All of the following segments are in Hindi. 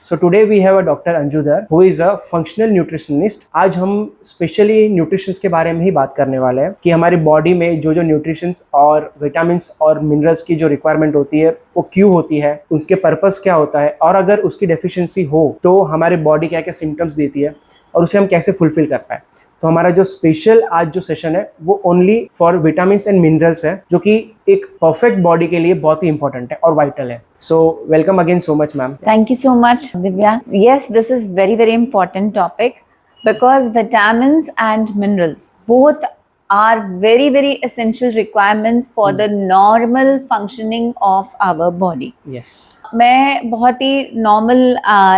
So today we have a Dr. Anjudhar who is a functional nutritionist. आज हम स्पेशली न्यूट्रिशंस के बारे में ही बात करने वाले हैं कि हमारी बॉडी में जो जो न्यूट्रिशंस और विटामिन्स और मिनरल्स की जो रिक्वायरमेंट होती है वो क्यों होती है, उसके पर्पस क्या होता है और अगर उसकी डेफिशिएंसी हो तो हमारी बॉडी क्या क्या सिम्टम्स देती है और उसे हम कैसे फुलफिल कर पाए। तो हमारा जो स्पेशल आज जो सेशन है वो only for vitamins and minerals है, जो कि एक परफेक्ट बॉडी के लिए बहुत ही इंपॉर्टेंट है और वाइटल है। So welcome again so much ma'am. Thank you so much, Divya. Yes, this is very important topic because vitamins and minerals both are very essential requirements for the normal functioning of our body. Yes. मैं बहुत ही नॉर्मल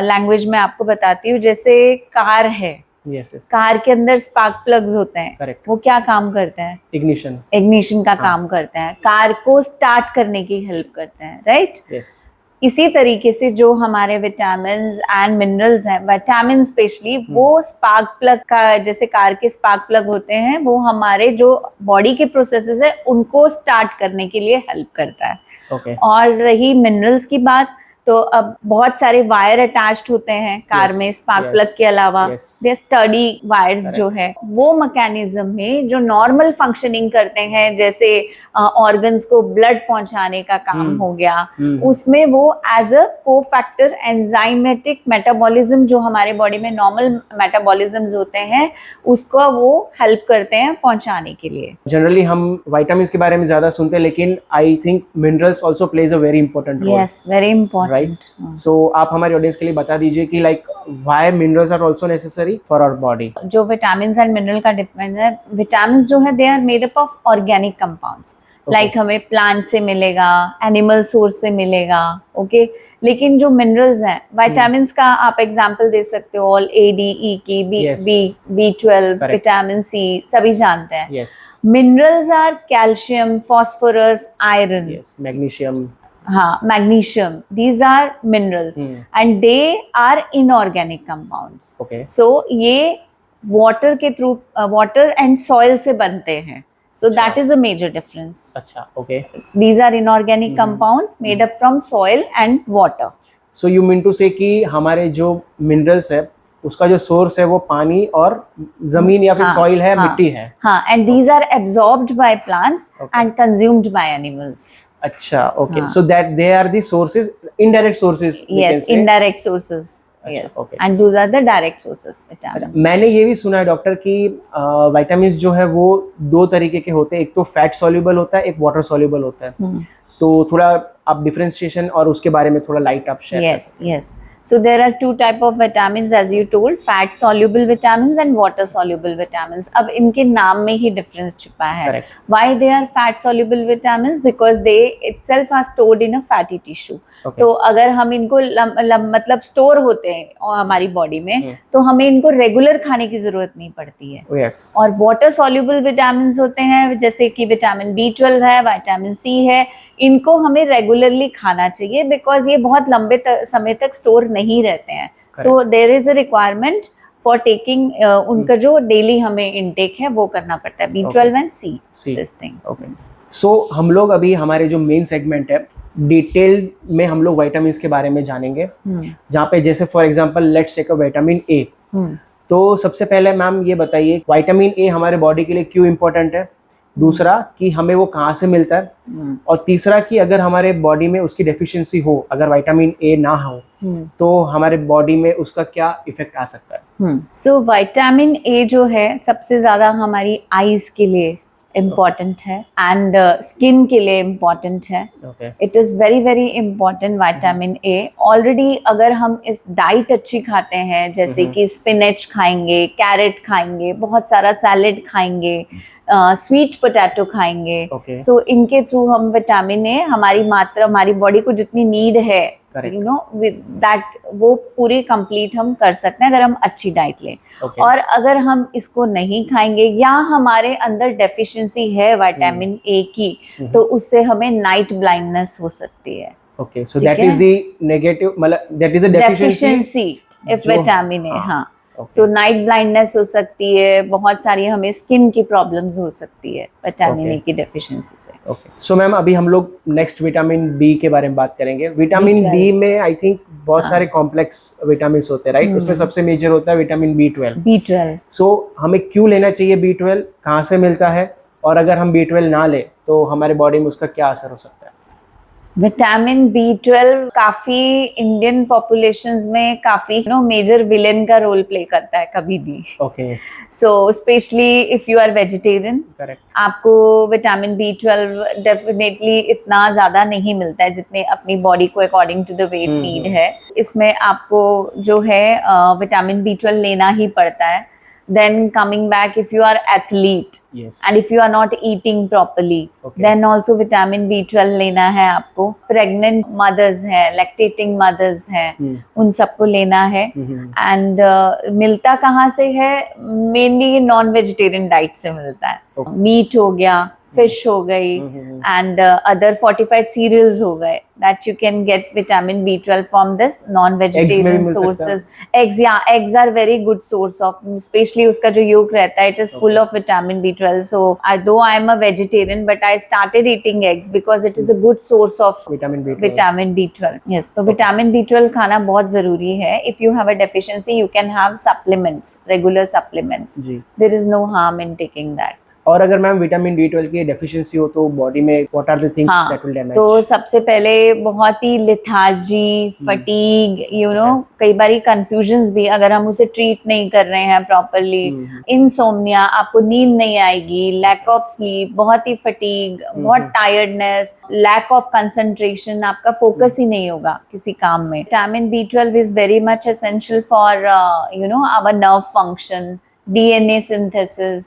लैंग्वेज में आपको बताती हूँ। जैसे कार है, Yes. कार के अंदर स्पार्क प्लग्स होते हैं। Correct. वो क्या काम करते हैं? इग्निशन का काम करते हैं, कार को स्टार्ट करने की हेल्प करते हैं, राइट? Yes. इसी तरीके से जो हमारे विटामिन्स एंड मिनरल्स हैं, विटामिन स्पेशली वो स्पार्क प्लग का, जैसे कार के स्पार्क प्लग होते हैं, वो हमारे जो बॉडी के प्रोसेसेस है उनको स्टार्ट करने के लिए हेल्प करता है। Okay. और रही मिनरल्स की बात, तो अब बहुत सारे वायर अटैच्ड होते हैं कार में स्पार्क प्लग के अलावा। दे स्टडी वायर्स जो है वो मैकेनिज्म में जो नॉर्मल फंक्शनिंग करते हैं, जैसे ऑर्गन्स को ब्लड पहुंचाने का काम हो गया, उसमें वो as a cofactor enzymatic metabolism जो हमारे बॉडी में नॉर्मल मेटाबॉलिज्म्स होते हैं उसको वो हेल्प करते हैं पहुंचाने के लिए। जनरली हम विटामिन्स के बारे में ज्यादा सुनते हैं, लेकिन I think minerals also plays a very important role. Yes, very important. Right. So आप हमारे ऑडियंस के लिए बता दीजिए कि like why minerals are also necessary for our body. जो विटामिन्स एंड मिनरल का डिपेंड है, विटामिन्स जो है they are made up of organic compounds, like हमें प्लांट से मिलेगा, एनिमल सोर्स से मिलेगा, ओके। लेकिन जो मिनरल्स हैं, विटामिन्स का आप एग्जांपल दे सकते हो, ऑल ए डी ई की, B12, विटामिन सी, सभी जानते हैं। Minerals are calcium, phosphorus, iron, magnesium, हाँ, magnesium, these are minerals and they are inorganic compounds. Okay. So ये water के through water and soil से बनते हैं. So that is a major difference. अच्छा, okay. These are inorganic compounds made up from soil and water. So you mean to say कि हमारे जो minerals है उसका जो सोर्स है वो पानी और जमीन या फिर सॉइल है, मिट्टी है। हाँ, and these are absorbed by plants and consumed by animals. अच्छा, okay. So that they are the sources, indirect sources. Yes, indirect sources. Yes, and those are the direct sources vitamin. मैंने ये भी सुना है डॉक्टर कि विटामिन्स जो है वो दो तरीके के होते हैं, एक तो फैट सॉल्युबल होता है, एक वाटर सॉल्युबल होता है। तो थोड़ा आप डिफरेंशिएशन और उसके बारे में थोड़ा लाइट आप share. Yes, yes. So there are two type of vitamins, as you told, fat soluble vitamins and water soluble vitamins. अब इनके नाम में ही difference छुपा है। Correct. Why they are fat soluble vitamins? Because they itself are stored in a fatty tissue. Okay. तो अगर हम इनको मतलब स्टोर होते हैं हमारी बॉडी में, तो हमें इनको रेगुलर खाने की जरूरत नहीं पड़ती है। Yes. और वाटर सॉल्युबल विटामिन्स होते हैं, जैसे कि विटामिन B12 है, विटामिन सी है, इनको हमें रेगुलरली खाना चाहिए बिकॉज ये बहुत लंबे समय तक स्टोर नहीं रहते हैं। So there is a requirement for taking, उनका जो डेली हमें इनटेक है वो करना पड़ता है, B12 and C, this thing. Okay. So हम लोग अभी हमारे जो मेन सेगमेंट है डिटेल में हम लोग विटामिन्स के बारे में जानेंगे, जहाँ पे जैसे for example let's take a vitamin A. तो सबसे पहले मैम ये बताइए विटामिन ए हमारे बॉडी के लिए क्यों इम्पोर्टेंट है, दूसरा कि हमें वो कहाँ से मिलता है, और तीसरा कि अगर हमारे बॉडी में उसकी डेफिशिएंसी हो, अगर विटामिन ए ना हो तो हमारे बॉडी में उसका क्या इफेक्ट आ सकता है। सो विटामिन ए जो है सबसे ज्यादा हमारी आईज के लिए इम्पॉर्टेंट है एंड स्किन के लिए इम्पॉर्टेंट है। It is very important vitamin A. Already अगर हम इस डाइट अच्छी खाते हैं, जैसे कि स्पिनच खाएंगे, कैरेट खाएंगे, बहुत सारा सैलेड खाएंगे, स्वीट पोटैटो खाएंगे, सो इनके थ्रू हम विटामिन ए हमारी मात्रा, हमारी बॉडी को जितनी नीड है, यू नो, विद दैट वो पूरी कंप्लीट हम कर सकते हैं अगर हम अच्छी डाइट लें। और अगर हम इसको नहीं खाएंगे या हमारे अंदर डेफिशिएंसी है विटामिन ए की, तो उससे हमें नाइट ब्लाइंडनेस हो सकती है। Okay, so that is the negative, मतलब that is a deficiency if vitamin A. हाँ, सो नाइट ब्लाइंडनेस हो सकती है, बहुत सारी हमें स्किन की प्रॉब्लम्स हो सकती है विटामिन ए की डेफिशिएंसी से। ओके, सो मैम अभी हम लोग नेक्स्ट विटामिन बी के बारे में बात करेंगे। विटामिन B12 बी में आई थिंक बहुत सारे कॉम्प्लेक्स विटामिन होते हैं, राइट? उसमें सबसे मेजर होता है विटामिन B12। सो हमें क्यों लेना चाहिए B12, कहाँ से मिलता है, और अगर हम B12 ना ले तो हमारे बॉडी में उसका क्या असर हो सकता है? विटामिन B12 काफी इंडियन पॉपुलेशंस में काफी मेजर विलेन का रोल प्ले करता है कभी भी। Okay, so specially if you are vegetarian, correct. आपको विटामिन B12 डेफिनेटली इतना ज्यादा नहीं मिलता है जितने अपनी बॉडी को according to the weight need है। इसमें आपको जो है विटामिन B12 लेना ही पड़ता है। Then coming back, if you are athlete Yes. and if you are not eating properly, then also vitamin B12 लेना है आपको। Pregnant mothers हैं, lactating mothers हैं, उन सबको लेना है। And मिलता कहाँ से है? Mainly नॉन वेजिटेरियन डाइट से मिलता है। मीट हो गया, फिश हो गई, एंड अदर fortified cereals हो गए, that you can get vitamin B12 from this non-vegetarian sources. Eggs, yeah, eggs are very good source of, especially उसका जो yolk रहता है, it is full of vitamin B12. So though I am a vegetarian, but I started eating eggs because it is a good source of vitamin B12. Yes, तो vitamin B12 खाना बहुत जरूरी है। If you have a deficiency, you can have supplements, regular supplements. There is no harm in taking that. और अगर मैम विटामिन B12 की डेफिशिएंसी हो तो बॉडी में what are the things that will damage? तो सबसे पहले बहुत ही लेथार्जी, फटीग, कई बारी कंफ्यूजन्स भी, अगर हम उसे ट्रीट नहीं कर रहे हैं प्रॉपरली, इंसोम्निया, आपको नींद नहीं आएगी, लैक ऑफ स्लीप, बहुत ही फटीग, बहुत टायर्डनेस, लैक ऑफ कंसंट्रेशन, आपका फोकस ही नहीं होगा किसी काम में। Vitamin B12 is very much essential for our nerve function, DNA synthesis,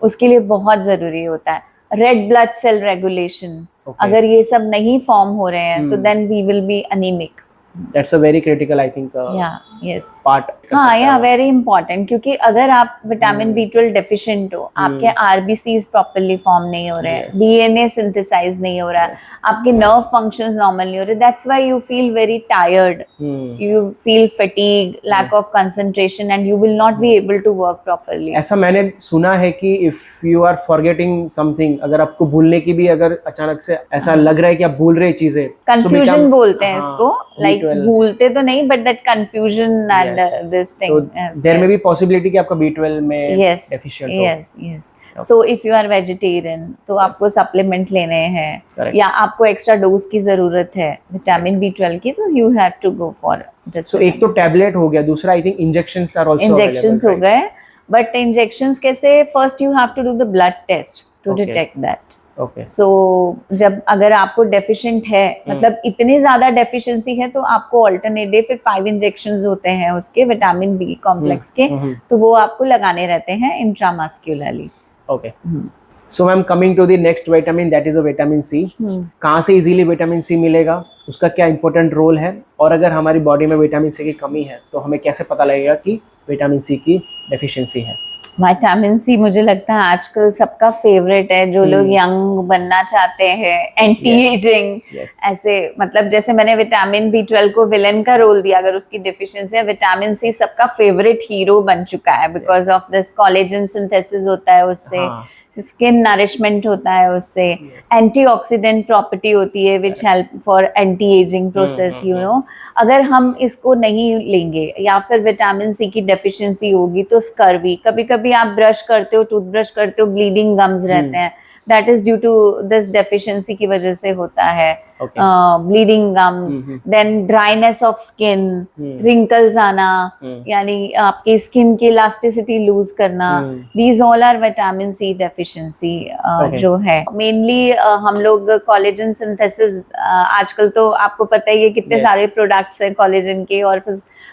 उसके लिए बहुत जरूरी होता है। रेड ब्लड सेल रेगुलेशन, अगर ये सब नहीं फॉर्म हो रहे हैं तो then we will be anemic. That's a very critical, I think, part. हाँ, या वेरी इंपॉर्टेंट, क्योंकि अगर आप विटामिन B12 डेफिशिएंट हो, आपके RBCs प्रॉपरली फॉर्म नहीं हो रहे हैं, DNA सिंथेसाइज नहीं हो रहा है, आपके नर्व फंक्शंस नॉर्मल नहीं हो रहे, that's why you feel very tired, you feel fatigue, lack of concentration, and you will not be able to work properly. ऐसा मैंने सुना है कि if you are forgetting something, अगर आपको भूलने की भी अगर अचानक से ऐसा लग रहा है कि आप भूल रहे चीजें, कंफ्यूजन बोलते हैं इसको, लाइक भूलते तो नहीं, but that confusion and this thing, there में भी पॉसिबिलिटी कि आपका B12 में डेफिशिएंट हो। Yes. So if you are vegetarian तो आपको सप्लीमेंट लेने हैं, या आपको एक्स्ट्रा डोज की जरूरत है विटामिन B12 की, तो you have to go for this. So एक तो टैबलेट हो गया, दूसरा I think injections are also available. Injections हो गए, बट इंजेक्शंस कैसे? First you have to do the blood test to detect that. So जब अगर आपको डेफिशिएंट है, मतलब इतनी ज्यादा डेफिशिएंसी है, तो आपको ऑल्टरनेट डे फिर 5 इंजेक्शंस होते हैं उसके विटामिन बी कॉम्प्लेक्स के, तो वो आपको लगाने रहते हैं intramuscularly. Okay, so ma'am coming to the next vitamin, that is a vitamin C. कहाँ से इजीली विटामिन सी मिलेगा, उसका क्या इंपॉर्टेंट रोल है, और अगर हमारी बॉडी में विटामिन सी की कमी है तो हमें कैसे पता लगेगा कि विटामिन सी की डेफिशिएंसी है? विटामिन सी मुझे लगता है आजकल सबका फेवरेट है, जो लोग यंग बनना चाहते हैं, एंटी एजिंग, ऐसे, मतलब जैसे मैंने विटामिन B12 को विलेन का रोल दिया, अगर उसकी डेफिशिएंसी है, विटामिन सी सबका फेवरेट हीरो बन चुका है, because of this collagen synthesis होता है उससे, स्किन नरिशमेंट होता है उससे, एंटीऑक्सीडेंट प्रॉपर्टी होती है which help for anti ageing process, अगर हम इसको नहीं लेंगे या फिर विटामिन सी की डेफिशिएंसी होगी तो स्कर्वी, कभी कभी आप ब्रश करते हो, टूथब्रश करते हो, ब्लीडिंग गम्स रहते हैं, that is due to this deficiency की वजह से होता है। Bleeding gums, then dryness of skin, wrinkles आना, यानी आपकी स्किन की इलास्टिसिटी लूज करना, these all are vitamin C deficiency जो है। मेनली हम लोग कोलेजन सिंथेसिस, आजकल तो आपको पता ही है कितने सारे प्रोडक्ट्स हैं कोलेजन के, और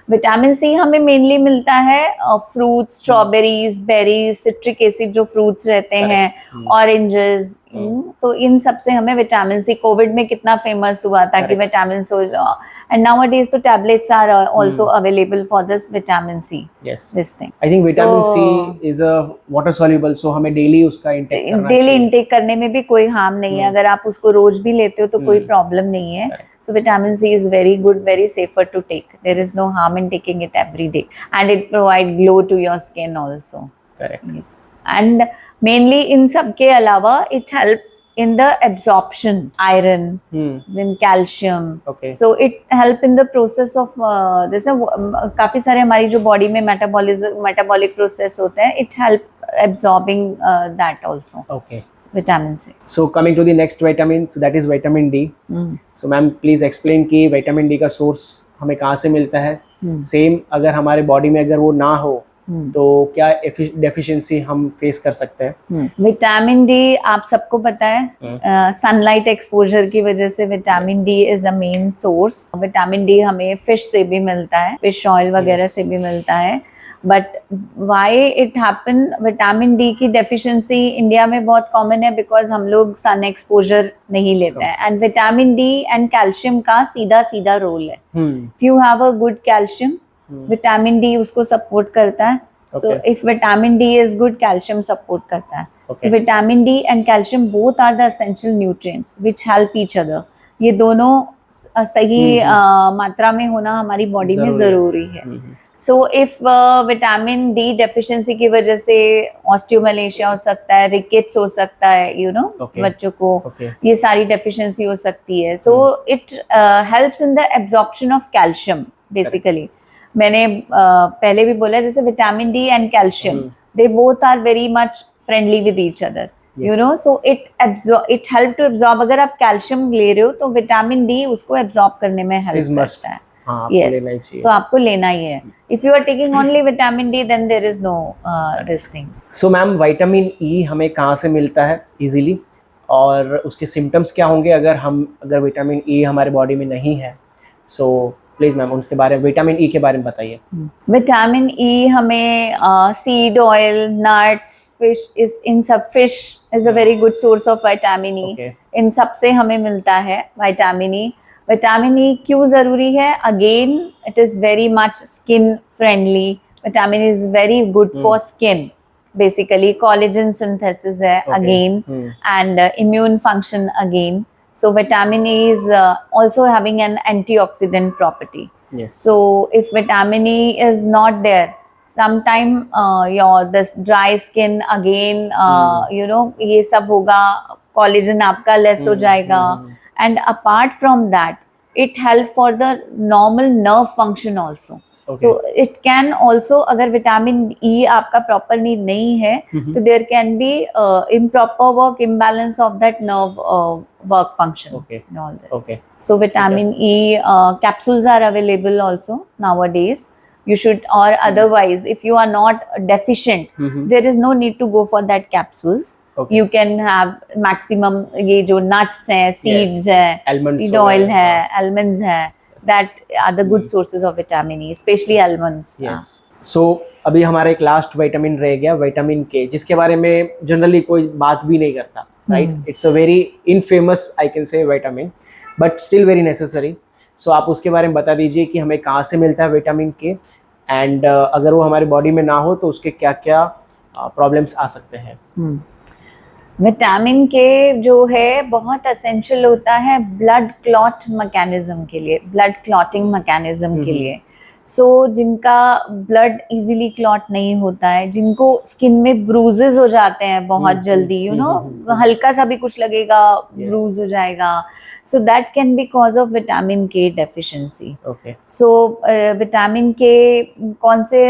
विटामिन सी हमें मेनली मिलता है fruits, strawberries, berries, citric acid जो फ्रूट्स रहते हैं, ऑरेंजेस, तो इन सब से हमें विटामिन सी, कोविड में कितना फेमस हुआ था कि विटामिन सी, एंड नाउअडेज तो tablets are also available for this vitamin C, this thing. I think vitamin C is a water soluble, so हमें डेली उसका इंटेक करना चाहिए। डेली इंटेक करने में भी कोई हार्म नहीं है, अगर आप उसको रोज भी लेते हो तो कोई प्रॉब्लम नहीं है। So vitamin C is very good, very safer to take. There is no harm in taking it every day, and it provide glow to your skin also. Correct. Yes, and mainly in सब के अलावा it help in the absorption iron, then calcium. Okay. So it help in the process of जैसे काफी सारे हमारी जो बॉडी में metabolic process होते हैं, it help absorbing that also. Okay. So, vitamin C. So coming to the next vitamin, so that is vitamin D. So ma'am please explain कि vitamin D का source हमें कहाँ से मिलता है. Same अगर हमारे बॉडी में अगर वो ना हो तो क्या डेफिशिएंसी हम फेस कर सकते हैं. विटामिन डी आप सबको पता है सनलाइट एक्सपोजर की वजह से vitamin D is a main source. Vitamin D हमें फिश से भी मिलता है, फिश ऑयल वगैरह से भी मिलता है. But why it happen, vitamin D की डेफिशिएंसी इंडिया में बहुत कॉमन है बिकॉज हम लोग सन एक्सपोजर नहीं लेते हैं. And vitamin D and calcium का सीधा सीधा रोल है. If you have a good calcium, vitamin D उसको सपोर्ट करता है. So if vitamin D is good, calcium support करता है. So vitamin D and calcium both are the essential nutrients which help each other. ये दोनों सही मात्रा में होना हमारी बॉडी में जरूरी है. So if vitamin D deficiency की वजह से ऑस्टियोमलेशिया हो सकता है, रिकेट्स हो सकता है, यू नो, बच्चों को ये सारी डेफिशिएंसी हो सकती है. So it helps in the absorption of calcium basically. मैंने पहले भी बोला जैसे vitamin D and calcium, they both are very much friendly with each other, you know. So it help to absorb. अगर आप कैल्शियम ले रहे हो तो विटामिन डी उसको एब्जॉर्ब करने में हेल्प करता है. Yes, तो आपको लेना ही है. If you are taking only vitamin D, then there is no this thing. So ma'am vitamin E हमें कहाँ से मिलता है इजीली, और उसके सिम्टम्स क्या होंगे अगर विटामिन ई हमारे बॉडी में नहीं है. सो प्लीज मैम उसके बारे में, विटामिन ई के बारे में बताइए. विटामिन ई हमें seed oil, nuts, fish is a very good source of vitamin E. इन सब से हमें मिलता है विटामिन ई. विटामिन ई क्यों जरूरी है? Again it is very much skin friendly. Vitamin is very good for skin. Basically collagen synthesis है again, and immune function again. So vitamin E is also having an antioxidant property. Yes. So if vitamin E is not there, sometime your this dry skin again, you know, ये सब होगा, collagen आपका less हो जाएगा. And apart from that, it help for the normal nerve function also. So it can also, अगर विटामिन ई आपका प्रॉपर नीड नहीं है तो there can be improper work, imbalance of that nerve work function. And all this. So vitamin E capsules are available also nowadays. You should, or otherwise if you are not deficient, there is no need to go for that capsules. You can have maximum ये जो nuts है, seeds है, seed oil है, almonds है. That are the good sources of vitamin E, especially almonds. Yes. So अभी हमारा एक लास्ट विटामिन रह गया, विटामिन के, जिसके बारे में जनरली कोई बात भी नहीं करता, right? It's a very infamous I can say vitamin, but still very necessary. So आप उसके बारे में बता दीजिए कि हमें कहाँ से मिलता है विटामिन के, एंड अगर वो हमारी बॉडी में ना हो तो उसके क्या क्या प्रॉब्लम्स आ सकते हैं. विटामिन के जो है बहुत एसेंशियल होता है ब्लड क्लॉट मैकेनिज्म के लिए, ब्लड क्लॉटिंग मैकेनिज्म के लिए. सो जिनका ब्लड इजीली क्लॉट नहीं होता है, जिनको स्किन में ब्रूजेस हो जाते हैं बहुत जल्दी, यू नो, हल्का सा भी कुछ लगेगा ब्रूज हो जाएगा. So that can be cause of vitamin K deficiency. So vitamin K कौन से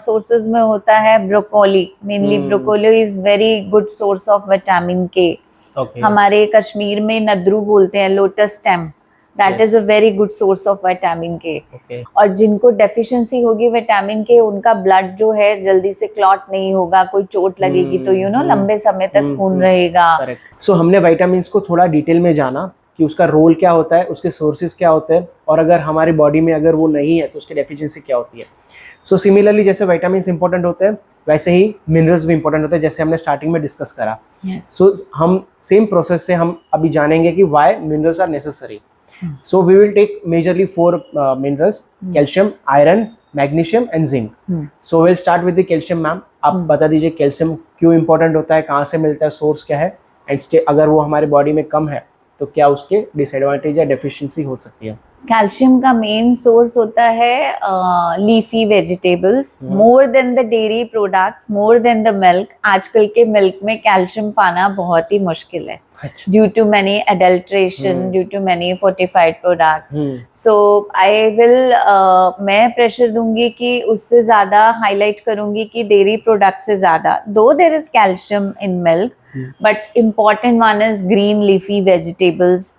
sources में होता है? Broccoli, mainly broccoli is very good source of vitamin K. हमारे कश्मीर में नद्रू बोलते हैं, lotus stem. That is a very good source of vitamin K. और जिनको डेफिशिएंसी होगी विटामिन के, उनका ब्लड जो है जल्दी से क्लॉट नहीं होगा. कोई चोट लगेगी तो यू नो लंबे समय तक खून रहेगा. सो हमने विटामिन्स को थोड़ा डिटेल में जाना कि उसका रोल क्या होता है, उसके सोर्सेज क्या होते हैं, और अगर हमारी बॉडी में अगर वो नहीं है तो उसकी डेफिशिएंसी क्या होती है. सो सिमिलरली जैसे विटामिन्स इंपॉर्टेंट होते हैं वैसे ही मिनरल्स भी इंपॉर्टेंट होते हैं, जैसे हमने स्टार्टिंग में डिस्कस करा. सो हम सेम प्रोसेस से हम अभी जानेंगे कि why minerals are necessary. So we will take majorly 4 minerals: calcium, iron, magnesium and zinc. So will start with the calcium. Ma'am आप बता दीजिए कैल्शियम क्यों इंपॉर्टेंट होता है, कहाँ से मिलता है, सोर्स क्या है, एंड अगर वो हमारी बॉडी में कम है तो क्या उसके डिसएडवांटेज या डेफिशिएंसी हो सकती है? कैल्शियम का मेन सोर्स होता है leafy vegetables, more than the dairy products, more than the milk. आजकल के मिल्क में कैल्शियम पाना बहुत ही मुश्किल है due to many adulteration, due to many fortified products. So I will मैं प्रेशर दूंगी कि उससे ज़्यादा हाईलाइट करूंगी कि डेयरी प्रोडक्ट से ज़्यादा, though there is calcium in milk, but important one is green leafy vegetables.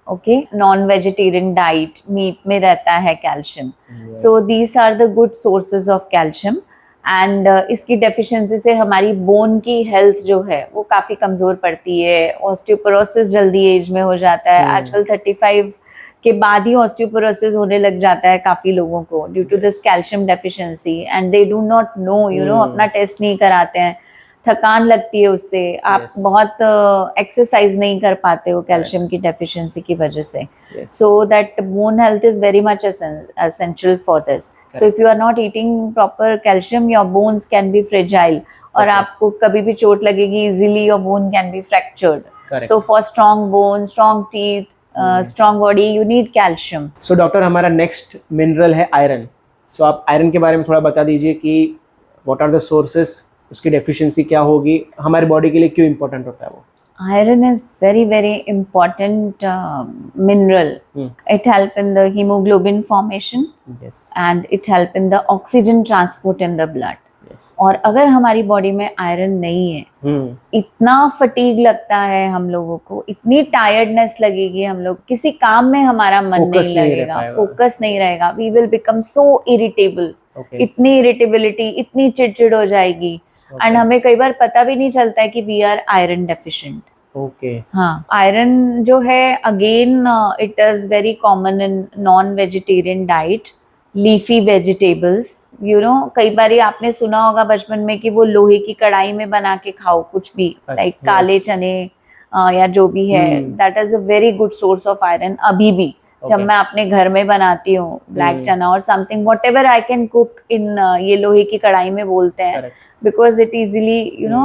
Okay, non vegetarian diet, meat में रहता है calcium. So these are the good sources of calcium. And इसकी डेफिशिएंसी से हमारी बोन की हेल्थ जो है वो काफ़ी कमज़ोर पड़ती है. ऑस्टियोपोरोसिस जल्दी एज में हो जाता है. आजकल 35 के बाद ही ऑस्टियोपोरोसिस होने लग जाता है काफ़ी लोगों को due to this calcium deficiency. And they do not know, you know, अपना टेस्ट नहीं कराते हैं. थकान लगती है उससे. आप बहुत एक्सरसाइज नहीं कर पाते हो कैल्शियम की डेफिशिएंसी की वजह से. So that bone health is very much essential for this. So if you are not eating proper calcium, your bones can be fragile, और आपको कभी भी चोट लगेगी easily, your bone can be fractured. So for strong bone, strong teeth, strong body, you need calcium. So doctor, हमारा नेक्स्ट मिनरल है आयरन. सो आप आयरन के बारे में थोड़ा बता दीजिए कि व्हाट आर द सोर्सेस, उसकी डेफिशिएंसी क्या होगी, हमारी बॉडी के लिए क्यों इम्पोर्टेंट होता है वो? Iron is very, very important mineral. It help in the hemoglobin formation. Yes. And it help in the oxygen transport in the blood. Yes. और अगर हमारी बॉडी में आयरन नहीं है, इतना फटीग लगता है हम लोगों को, इतनी टायर्डनेस लगेगी, हम लोग किसी काम में हमारा मन नहीं लगेगा, फोकस नहीं रहेगा. We will become so irritable. इतनी इरिटेबिलिटी, इतनी चिड़चिड़ हो जाएगी. एंड हमें कई बार पता भी नहीं चलता है कि we are iron deficient. Okay. हाँ, आयरन जो है again it is very common in non vegetarian diet, leafy vegetables. You know, कई बार आपने सुना होगा बचपन में कि वो लोहे की कढ़ाई में बना के खाओ कुछ भी, लाइक काले चने या जो भी है. That is a very good source of iron. अभी भी जब मैं अपने घर में बनाती हूँ ब्लैक चना और something, whatever I can cook in, ये लोहे की कढ़ाई में बोलते हैं, because it easily, you know,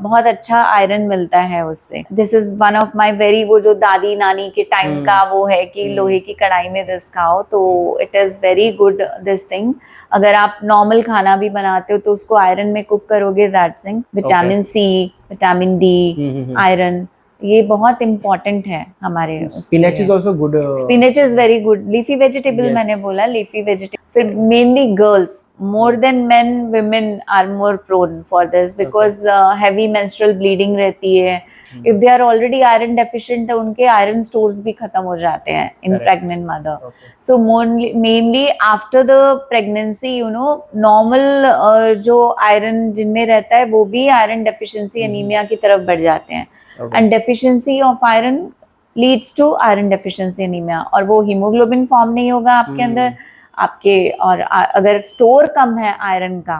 बहुत अच्छा आयरन मिलता है उससे. This is one of my very, वो जो दादी नानी के टाइम का वो है कि लोहे की कढ़ाई में दिस खाओ, तो it is very good this thing. अगर आप नॉर्मल खाना भी बनाते हो तो उसको आयरन में कुक करोगे, that thing. Vitamin C, vitamin D, iron, ये बहुत इम्पोर्टेंट है हमारे. Spinach is also good. Spinach is very good. Leafy vegetable, मैंने बोला लीफी वेजिटेबल. फिर mainly girls, more than men, women are more prone for this because heavy menstrual bleeding रहती है. If they are already iron deficient, तो उनके iron stores भी खत्म हो जाते हैं in pregnant mother. So mainly after the pregnancy, you know, normal जो iron जिनमें रहता है वो भी iron deficiency anemia की तरफ बढ़ जाते हैं. And deficiency of iron leads to iron deficiency anemia. और वो hemoglobin form नहीं होगा आपके अंदर आपके, और अगर स्टोर कम है आयरन का,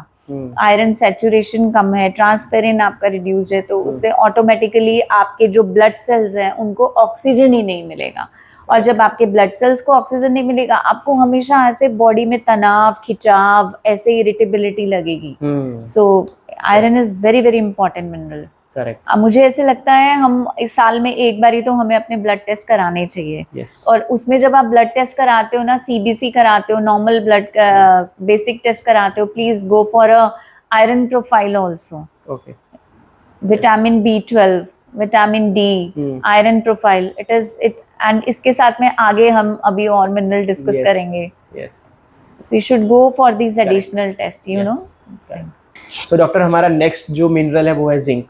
आयरन सैचुरेशन कम है, ट्रांसफेरिन आपका रिड्यूस्ड है, तो उससे ऑटोमेटिकली आपके जो ब्लड सेल्स हैं उनको ऑक्सीजन ही नहीं मिलेगा. और जब आपके ब्लड सेल्स को ऑक्सीजन नहीं मिलेगा, आपको हमेशा ऐसे बॉडी में तनाव, खिंचाव, ऐसे इरिटेबिलिटी लगेगी. So iron is very very important mineral. Correct. मुझे ऐसे लगता है हम इस साल में एक बार ही तो हमें अपने ब्लड टेस्ट कराने चाहिए. और उसमें जब आप ब्लड टेस्ट कराते हो ना, सीबीसी कराते हो, नॉर्मल ब्लड बेसिक टेस्ट कराते हो, please go for a iron profile also. Vitamin B12, vitamin D, iron profile, it is it. And इसके साथ में आगे हम अभी और मिनरल डिस्कस करेंगे. So you should go for this additional test, you know. So doctor, हमारा नेक्स्ट जो मिनरल है वो है जिंक.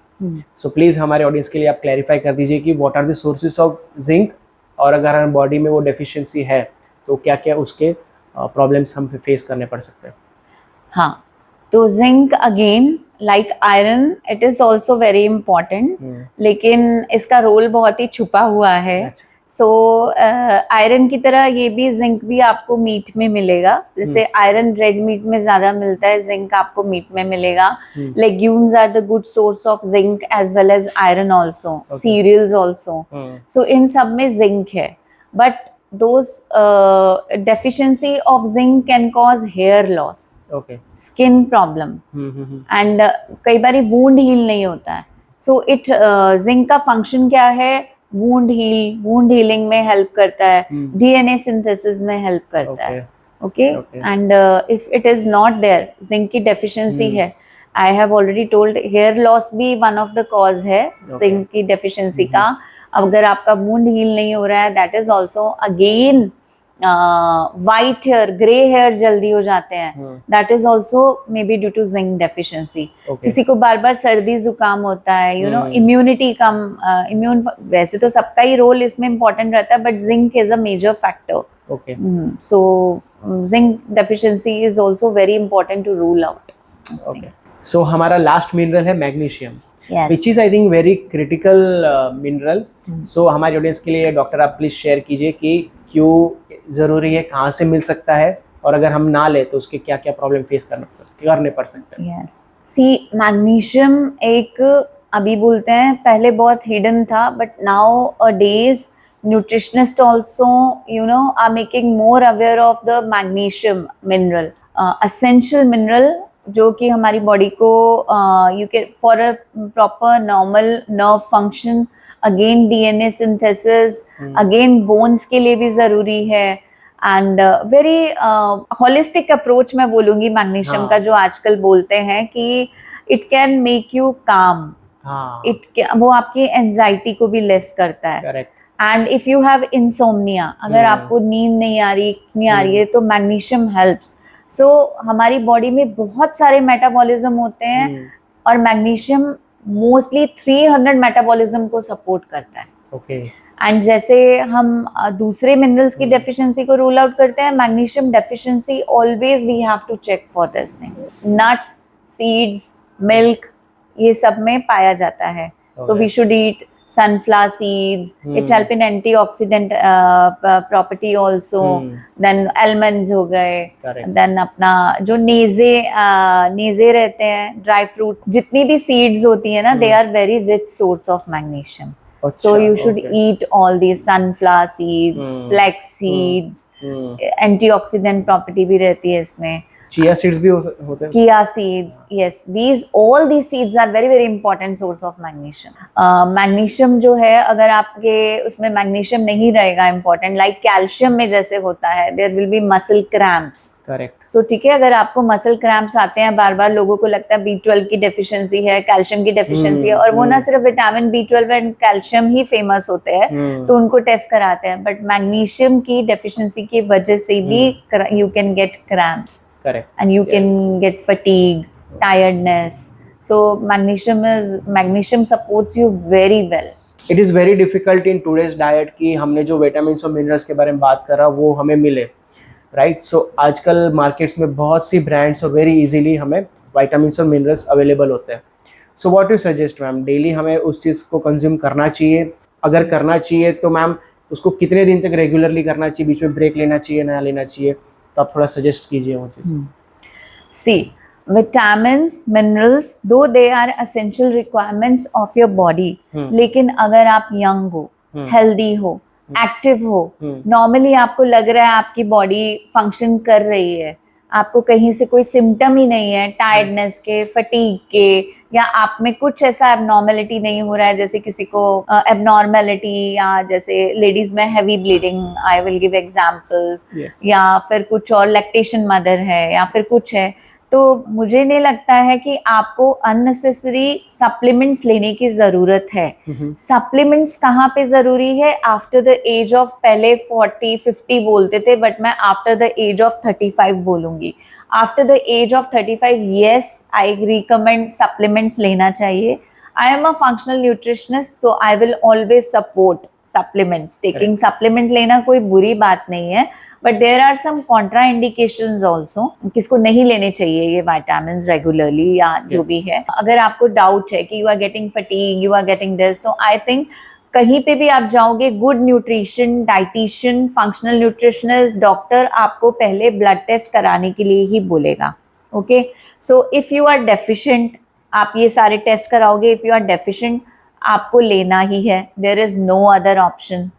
सो प्लीज हमारे ऑडियंस के लिए आप क्लैरिफाई कर दीजिए कि what are the sources of zinc, और अगर हमारे बॉडी में वो डेफिशिएंसी है तो क्या क्या उसके प्रॉब्लम्स हम फेस करने पड़ सकते हैं. हाँ, तो zinc again like iron, it is also very important, लेकिन इसका रोल बहुत ही छुपा हुआ है. सो आयरन की तरह ये भी, जिंक भी आपको मीट में मिलेगा. जैसे आयरन रेड मीट में ज्यादा मिलता है, जिंक आपको मीट में मिलेगा. Legumes are the good source of zinc as well as iron also, cereals also. So इन सब में जिंक है, but those deficiency of zinc can cause hair loss, skin problem, and कई बारी wound heal नहीं होता है. So it zinc का function क्या है? वूंड हीलिंग में हेल्प करता है, डीएनए सिंथेसिस में हेल्प करता है. Okay, and if it is not there, zinc की डेफिशिएंसी है, I have already told, hair loss भी वन ऑफ द कॉज है जिंक की डेफिशिएंसी का. अगर आपका वुंड हील नहीं हो रहा है, that is also again white hair, grey hair जल्दी हो जाते हैं, that is also maybe due to zinc deficiency. किसी को बार बार सर्दी जुकाम होता है, यू नो, इम्यूनिटी कम, इम्यून, वैसे तो सबका ही रोल इसमें इंपॉर्टेंट रहता है, but zinc is a major factor. Okay. So zinc deficiency is also very important to rule out. Okay. So हमारा लास्ट मिनरल है magnesium, Yes. which is I think very critical mineral. So हमारे ऑडियंस के लिए डॉक्टर आप प्लीज शेयर कीजिए कि क्यों ज़रूरी है, कहाँ से मिल सकता है, और अगर हम ना ले तो उसके क्या क्या प्रॉब्लम फेस करने पड़ सकते हैं. Yes. See, magnesium एक, अभी बोलते हैं, पहले बहुत हिडन था, but nowadays nutritionists also, you know, are making more aware of the magnesium mineral, essential mineral, जो कि हमारी बॉडी को you can, for a proper normal nerve function, again DNA synthesis, again bones के लिए भी ज़रूरी है, एंड वेरी होलिस्टिक अप्रोच मैं बोलूँगी मैग्नीशियम का, जो आजकल बोलते हैं कि इट कैन मेक यू काम, वो आपकी एंजाइटी को भी लेस करता है. Correct. And if you have insomnia, अगर आपको नींद नहीं आ रही है, तो मैग्नीशियम हेल्प्स. सो हमारी बॉडी में बहुत सारे मेटाबॉलिज्म होते हैं, और मैग्नीशियम मोस्टली 300 मेटाबॉलिज्म को सपोर्ट करता है. ओके. एंड जैसे हम दूसरे मिनरल्स की डेफिशिएंसी को रूल आउट करते हैं, magnesium deficiency always we have to check for this thing. Nuts, seeds, milk, ये सब में पाया जाता है. So we should eat sunflower seeds, which help in antioxidant property also. Then almonds हो गए. Then अपना जो नेजे रहते हैं, ड्राई फ्रूट, जितनी भी सीड्स होती है ना, they are very rich source of magnesium. So you should eat all these sunflower seeds, flax seeds, antioxidant property भी रहती है इसमें. Chia seeds भी होते हैं. Chia seeds, yes. All these seeds are very very important source of magnesium. Magnesium जो है, अगर आपके उसमें magnesium नहीं रहेगा important, like calcium में जैसे होता है, there will be muscle cramps. Correct. So ठीक है, अगर आपको muscle cramps आते हैं बार बार, लोगों को लगता है B12 की deficiency है, calcium की deficiency है, और वो ना सिर्फ vitamin B12 and calcium he famous होते हैं, तो उनको टेस्ट कराते हैं, बट मैग्नीशियम की deficiency की वजह से भी you can get cramps. Correct. And you can get fatigue, tiredness. So magnesium supports you very well. It is very difficult in today's diet कि हमने जो विटामिन्स और मिनरल्स के बारे में बात करा वो हमें मिले, राइट. सो आजकल मार्केट्स में बहुत सी ब्रांड्स और वेरी इजीली हमें विटामिन्स और मिनरल्स अवेलेबल होते हैं. So what you suggest ma'am, daily हमें उस चीज़ को कंज्यूम करना चाहिए? अगर करना चाहिए तो मैम उसको कितने दिन तक रेगुलरली करना चाहिए, बीच में ब्रेक लेना चाहिए, ना लेना चाहिए, तो आप थोड़ा सजेस्ट कीजिए वो चीज़. सी, vitamins, minerals, though they are essential requirements of your body, लेकिन अगर आप यंग हो, हेल्दी हो, एक्टिव हो, नॉर्मली आपको लग रहा है आपकी बॉडी फंक्शन कर रही है, आपको कहीं से कोई सिम्टम ही नहीं है टायर्डनेस के, फटीग के, या आप में कुछ ऐसा एबनॉर्मेलिटी नहीं हो रहा है, जैसे किसी को एबनॉर्मेलिटी, या जैसे लेडीज में heavy bleeding, I will give examples, या फिर कुछ और लैक्टेशन मदर है, या फिर कुछ है, तो मुझे नहीं लगता है कि आपको अननेसेसरी सप्लीमेंट्स लेने की जरूरत है. सप्लीमेंट्स कहाँ पे जरूरी है? आफ्टर द एज ऑफ, पहले 40-50 बोलते थे, बट मैं आफ्टर द एज ऑफ 35 बोलूंगी. After the age of 35, yes, I recommend supplements लेना चाहिए. I am a functional nutritionist, so I will always support supplements. Taking supplement लेना कोई बुरी बात नहीं है, but there are some contraindications also. किसको नहीं लेने चाहिए ये vitamins regularly, या जो भी है. अगर आपको doubt है कि you are getting fatigue, you are getting this, तो I think कहीं पे भी आप जाओगे, good nutrition, dietitian, functional nutritionist, doctor आपको पहले ब्लड टेस्ट कराने के लिए ही बोलेगा. Okay, so if you are deficient, आप ये सारे टेस्ट कराओगे. इफ यू आर डेफिशिएंट, आपको लेना ही है. There is no other option.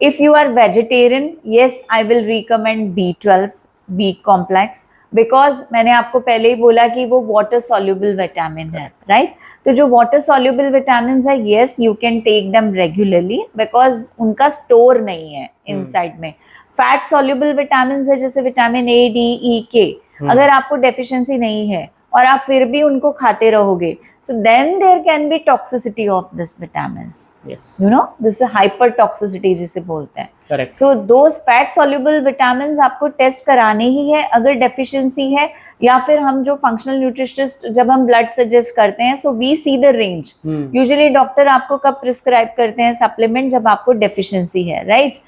If you are vegetarian, yes, I will recommend B12, B complex. Because मैंने आपको पहले ही बोला कि वो वाटर सॉल्युबल विटामिन है, राइट? तो जो वाटर सॉल्युबल विटामिन है, yes you can take them regularly because उनका स्टोर नहीं है इनसाइड में। फैट सॉल्युबल विटामिन है जैसे विटामिन ए, डी, ई, के, अगर आपको डेफिशिएंसी नहीं है और आप फिर भी उनको खाते रहोगे, so then there can be toxicity of this vitamins. Yes. You know, this is hyper toxicity जिसे बोलते हैं। Correct. So those fat soluble vitamins आपको टेस्ट कराने ही है अगर डेफिशिएंसी है, या फिर हम जो फंक्शनल न्यूट्रिशनिस्ट जब हम ब्लड सजेस्ट करते हैं, so we see the range. Usually doctor आपको कब प्रिस्क्राइब करते हैं सप्लीमेंट, जब आपको डेफिशिएंसी है, राइट?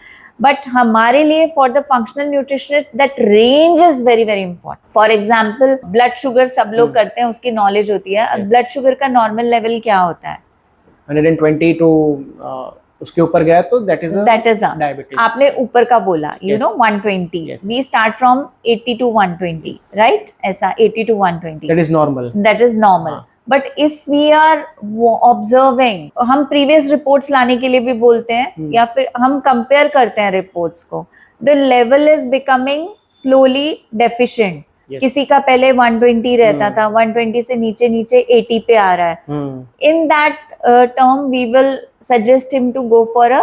बट हमारे लिए for the functional nutritionist that range is very very important. For example blood sugar सब लोग करते हैं, उसकी नॉलेज होती है। ब्लड शुगर का नॉर्मल लेवल क्या होता है? 120 टू उसके ऊपर गया तो दैट इज डायबिटीज। आपने ऊपर का बोला, you know 120, we start from 80 to 120, राइट? ऐसा 80 to 120 that is normal, that is normal. But if we are observing, हम प्रीवियस रिपोर्ट्स लाने के लिए भी बोलते हैं या फिर हम कंपेयर करते हैं रिपोर्ट्स को, the level is becoming slowly deficient. किसी का पहले 120 रहता था, 120 से नीचे नीचे 80 पे आ रहा है। In that term we will suggest him to go for a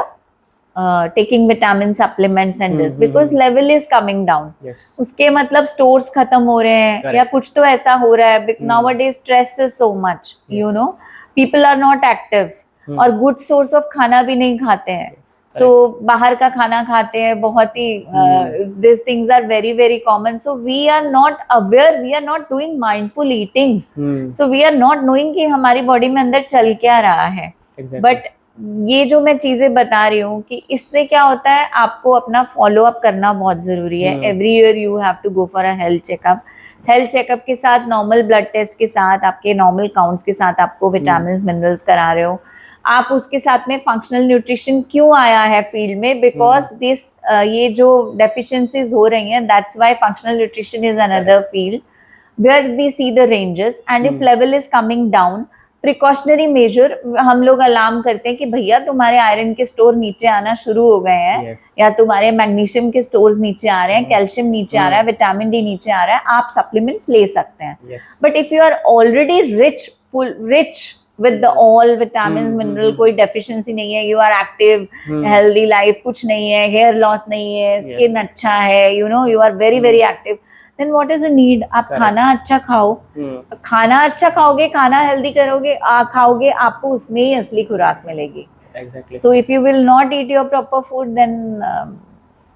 taking vitamin supplements and this because level is coming down. उसके मतलब stores खत्म हो रहे हैं या कुछ तो ऐसा हो रहा है। Nowadays stress is so much, you know, people are not active और good source of खाना भी नहीं खाते हैं, so बाहर का खाना खाते हैं बहुत ही। these things are very very common, so we are not aware, we are not doing mindful eating, so we are not knowing कि हमारी बॉडी में अंदर चल क्या रहा है। बट ये जो मैं चीजें बता रही हूँ कि इससे क्या होता है, आपको अपना फॉलो अप करना बहुत जरूरी है। Every year you have to go for a health checkup. Health checkup के साथ नॉर्मल ब्लड टेस्ट के साथ, आपके नॉर्मल काउंट्स के साथ आपको विटामिन मिनरल्स करा रहे हो आप, उसके साथ में फंक्शनल न्यूट्रिशन क्यों आया है फील्ड में, बिकॉज दिस ये जो डेफिशिएंसीज हो रही हैं, that's why functional nutrition is another field where we see the ranges and if level is coming down, precautionary measure हम लोग अलार्म करते हैं कि भैया तुम्हारे आयरन के स्टोर नीचे आना शुरू हो गए हैं, या तुम्हारे मैग्नीशियम के स्टोर्स नीचे आ रहे हैं, कैल्शियम नीचे आ रहा है, विटामिन डी नीचे आ रहा है, आप सप्लीमेंट्स ले सकते हैं। But if you are already rich with the all vitamins mineral, कोई deficiency नहीं है, you are active, healthy life, कुछ नहीं है, hair loss नहीं है, skin अच्छा है, you know, you are very very active, then what is the need? आप खाना अच्छा खाओ, खाना अच्छा खाओगे, खाना healthy करोगे, खाओगे, आपको उसमें ही असली खुराक मिलेगी। Exactly. So if you will not eat your proper food, then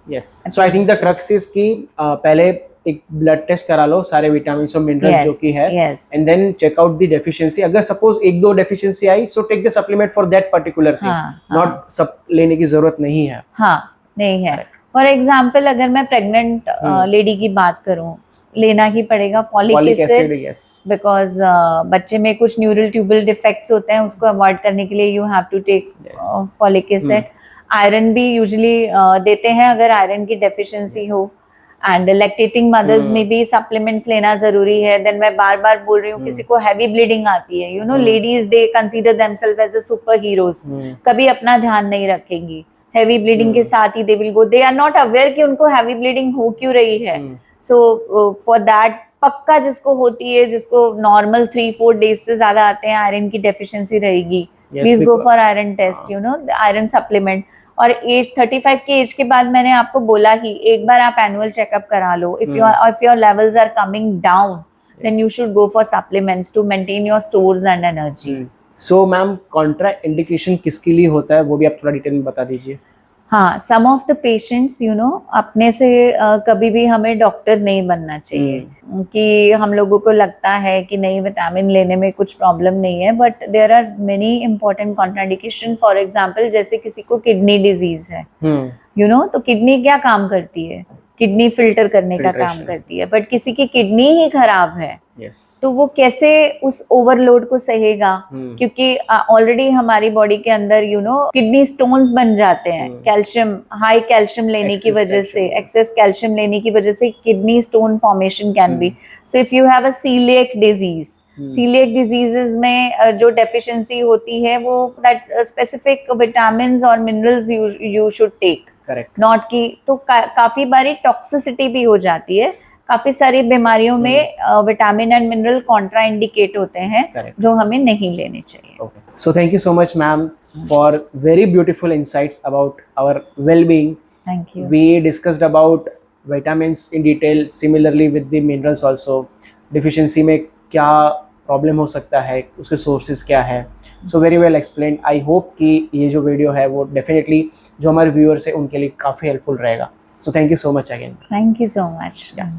yes. So I think the crux is कि पहले एक ब्लड टेस्ट करा लो सारे विटामिन और मिनरल्स जो की है, and then check out the deficiency. अगर सपोज एक दो डेफिशिएंसी आई, so take the supplement for that particular thing, not सब लेने की जरूरत नहीं है। हाँ, नहीं है। फॉर एग्जांपल अगर मैं प्रेग्नेंट लेडी की बात करूं, लेना ही पड़ेगा फॉलिक एसिड, बिकॉज बच्चे में कुछ न्यूरल ट्यूबल डिफेक्ट्स होते हैं, उसको अवॉइड करने के लिए you have to take folic acid. Iron भी यूजुअली देते हैं अगर आयरन की डेफिशिएंसी हो, एंड लैक्टेटिंग मदर्स में भी सप्लीमेंट्स लेना जरूरी है। देन मैं बार बार बोल रही हूँ, किसी को हैवी ब्लीडिंग आती है, you know, ladies they consider themselves as a super heroes, कभी अपना ध्यान नहीं रखेंगी, हैवी ब्लीडिंग के साथ ही they will go, they are not aware कि उनको हैवी ब्लीडिंग हो क्यों रही है। सो फॉर दैट, पक्का जिसको होती है, जिसको नॉर्मल 3-4 डेज से ज्यादा आते हैं, आयरन की डेफिशिएंसी रहेगी, please go for iron test, you know, iron supplement. और एज 35 के एज के बाद मैंने आपको बोला ही, एक बार आप एनुअल चेकअप करा लो। If your levels are coming down, then you should go for supplements to maintain your stores and energy. So ma'am, contraindication किसके लिए होता है, वो भी आप थोड़ा डिटेल में बता दीजिए। हाँ, some of the patients, you know, अपने से कभी भी हमें डॉक्टर नहीं बनना चाहिए, कि हम लोगों को लगता है कि नहीं विटामिन लेने में कुछ प्रॉब्लम नहीं है, but there are many important contraindication. For example, जैसे किसी को किडनी डिजीज है, यू नो, तो किडनी क्या काम करती है, किडनी फिल्टर करने का काम करती है, बट किसी की किडनी ही खराब है, तो वो कैसे उस ओवरलोड को सहेगा, क्योंकि ऑलरेडी हमारी बॉडी के अंदर, यू नो, किडनी स्टोन्स बन जाते हैं, कैल्शियम, हाई कैल्शियम लेने की वजह से, एक्सेस कैल्शियम लेने की वजह से kidney stone formation can be. So if you have a celiac disease, celiac diseases में जो डेफिशिएंसी होती है, वो दैट स्पेसिफिक विटामिन्स और minerals you should take, not की, तो काफी बारी टॉक्सिसिटी भी हो जाती है, काफी सारी बीमारियों में vitamin and mineral Contra indicate होते हैं, Correct. जो हमें नहीं लेने चाहिए। Okay. So thank you so much, ma'am, for very beautiful insights about our well-being. Thank you. We discussed about vitamins in detail, similarly with the minerals also. Deficiency में क्या प्रॉब्लम हो सकता है, उसके सोर्सेज क्या है, so very well explain. I hope कि ये जो वीडियो है वो डेफिनेटली जो हमारे व्यूअर्स हैं उनके लिए काफ़ी हेल्पफुल रहेगा। So thank you so much again. Thank you so much. Yeah.